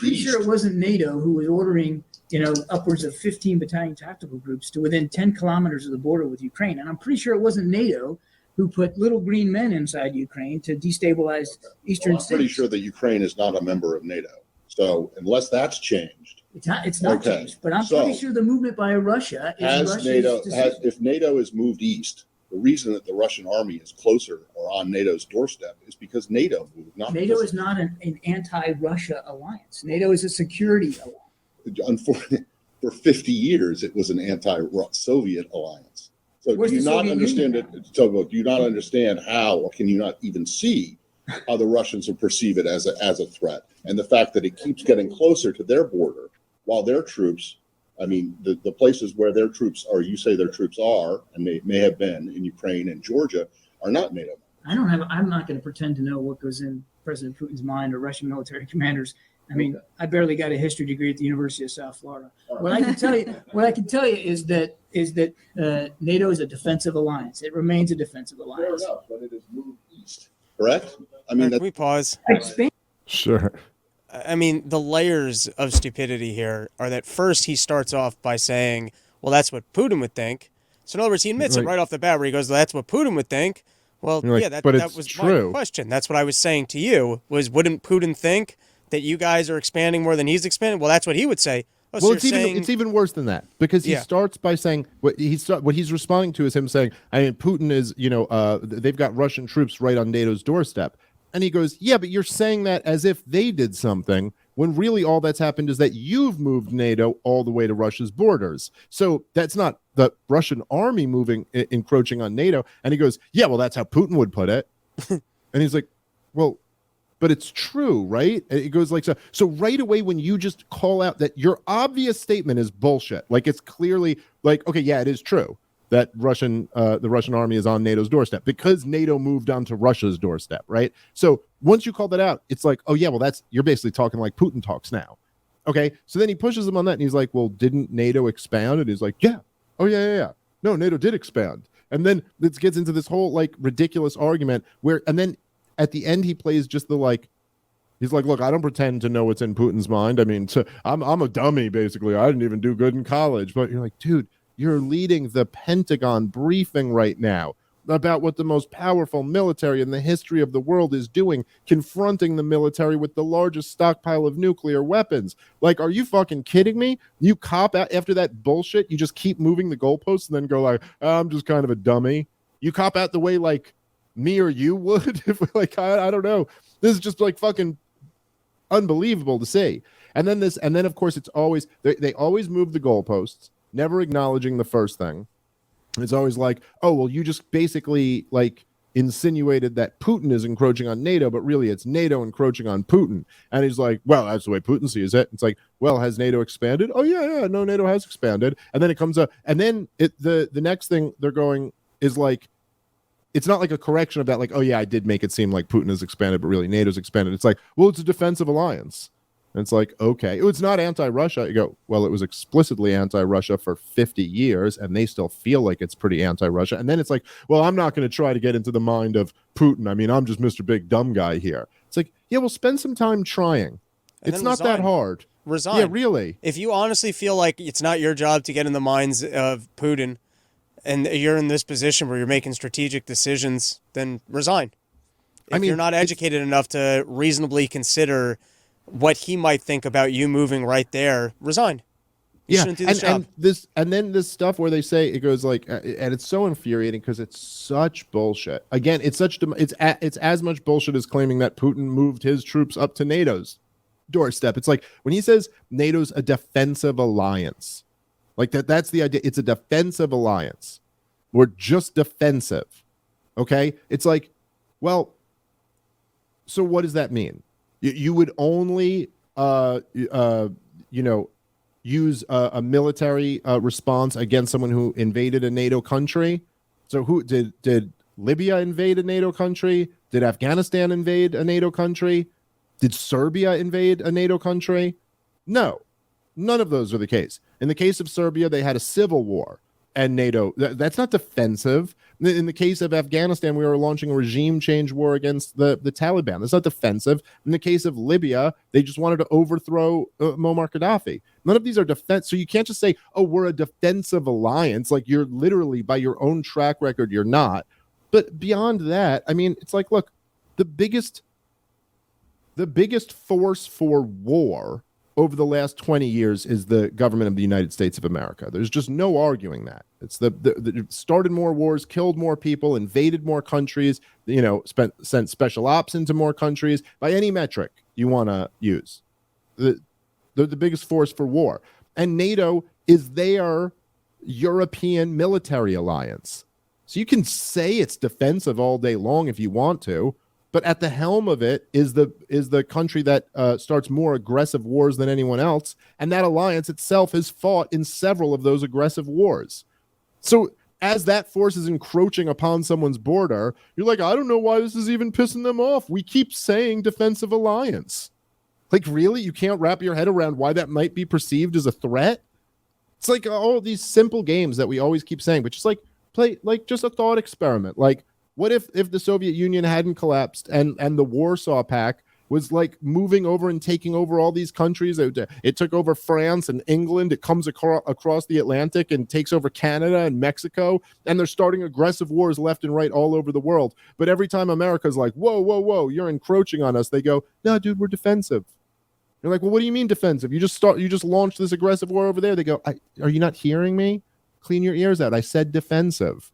pretty sure it wasn't NATO who was ordering, upwards of 15 battalion tactical groups to within 10 kilometers of the border with Ukraine. And I'm pretty sure it wasn't NATO who put little green men inside Ukraine to destabilize eastern states. I'm pretty sure that Ukraine is not a member of NATO. So unless that's changed. It's not changed. But I'm pretty sure the movement by Russia is if NATO is moved east, the reason that the Russian army is closer or on NATO's doorstep is because NATO moved. NATO is not an anti-Russia alliance. NATO is a security alliance. Unfortunately, for 50 years, it was an anti-Soviet alliance. So do you not understand it? So do you not understand how, or can you not even see how the Russians will perceive it as a threat? And the fact that it keeps getting closer to their border while their troops, the places where their troops are, you say their troops are, and they may have been in Ukraine and Georgia, are not NATO. I'm not going to pretend to know what goes in President Putin's mind or Russian military commanders. I barely got a history degree at the University of South Florida. What I can tell you is that NATO is a defensive alliance. It remains a defensive alliance. Fair enough, but it has moved east. Correct? Can we pause? Sure. The layers of stupidity here are that first he starts off by saying, well, that's what Putin would think. So in other words, he admits it right off the bat where he goes, that's what Putin would think. Well, that was true. My question. That's what I was saying to you, was wouldn't Putin think that you guys are expanding more than he's expanding? Well, that's what he would say. Oh, well, it's even worse than that, because he starts by saying what he's responding to is him saying, Putin is, they've got Russian troops right on NATO's doorstep. And he goes, yeah, but you're saying that as if they did something, when really all that's happened is that you've moved NATO all the way to Russia's borders. So that's not the Russian army encroaching on NATO. And he goes, yeah, well, that's how Putin would put it. And he's like, well, but it's true, right? It goes like so. So right away, when you just call out that your obvious statement is bullshit, like it's clearly like, okay, yeah, it is true that the Russian army is on NATO's doorstep because NATO moved onto Russia's doorstep, right? So once you call that out, it's like, oh yeah, well you're basically talking like Putin talks now. Okay, so then he pushes him on that and he's like, well, didn't NATO expand? And he's like, yeah. Oh yeah. No, NATO did expand. And then it gets into this whole like ridiculous argument and then at the end he plays just he's like, look, I don't pretend to know what's in Putin's mind. I'm a dummy, basically. I didn't even do good in college. But you're like, dude, you're leading the Pentagon briefing right now about what the most powerful military in the history of the world is doing, confronting the military with the largest stockpile of nuclear weapons. Like, are you fucking kidding me? You cop out after that bullshit? You just keep moving the goalposts and then go like, I'm just kind of a dummy. You cop out the way like me or you would? If I don't know. This is just like fucking unbelievable to see. And then of course it's always, they always move the goalposts, never acknowledging the first thing. It's always like, oh, well, you just basically like insinuated that Putin is encroaching on NATO, but really it's NATO encroaching on Putin. And he's like, well, that's the way Putin sees it. It's like, well, has NATO expanded? Oh, yeah, no, NATO has expanded. And then it comes up, and then the next thing they're going is like, it's not like a correction of that, like, oh, yeah, I did make it seem like Putin has expanded, but really NATO's expanded. It's like, well, it's a defensive alliance. And it's like, okay, it's not anti-Russia. You go, well, it was explicitly anti-Russia for 50 years, and they still feel like it's pretty anti-Russia. And then it's like, well, I'm not going to try to get into the mind of Putin. I'm just Mr. Big Dumb Guy here. It's like, yeah, well, spend some time trying. It's not that hard. Resign. Yeah, really. If you honestly feel like it's not your job to get in the minds of Putin, and you're in this position where you're making strategic decisions, then resign. If you're not educated enough to reasonably consider what he might think about you moving right there, resign. You shouldn't do this job. And then this stuff where they say it goes like, and it's so infuriating because it's such bullshit. Again, it's as much bullshit as claiming that Putin moved his troops up to NATO's doorstep. It's like when he says NATO's a defensive alliance, like that's the idea. It's a defensive alliance. We're just defensive. Okay. It's like, well, so what does that mean? You would only, use a military response against someone who invaded a NATO country. So who did Libya invade a NATO country? Did Afghanistan invade a NATO country? Did Serbia invade a NATO country? No, none of those are the case. In the case of Serbia, they had a civil war. and NATO. That's not defensive. In the case of Afghanistan, we were launching a regime change war against the Taliban. That's not defensive. In the case of Libya, they just wanted to overthrow Muammar Gaddafi. None of these are defense. So you can't just say, oh, we're a defensive alliance. Like, you're literally, by your own track record, you're not. But beyond that, I mean, it's like, look, the biggest force for war over the last 20 years is the government of the United States of America. There's just no arguing that. It's the started more wars, killed more people, invaded more countries, sent special ops into more countries by any metric you want to use. They're the biggest force for war. And NATO is their European military alliance. So you can say it's defensive all day long if you want to, but at the helm of it is the country that starts more aggressive wars than anyone else, and that alliance itself has fought in several of those aggressive wars. So as that force is encroaching upon someone's border, you're like, I don't know why this is even pissing them off. We keep saying defensive alliance. Like, really? You can't wrap your head around why that might be perceived as a threat? It's like all these simple games that we always keep saying, but just like play like just a thought experiment. Like, what if the Soviet Union hadn't collapsed and the Warsaw Pact was like moving over and taking over all these countries? It took over France and England. It comes across the Atlantic and takes over Canada and Mexico. And they're starting aggressive wars left and right all over the world. But every time America's like, whoa, whoa, whoa, you're encroaching on us, they go, no, dude, we're defensive. You're like, well, what do you mean defensive? You just launched this aggressive war over there. They go, are you not hearing me? Clean your ears out. I said defensive.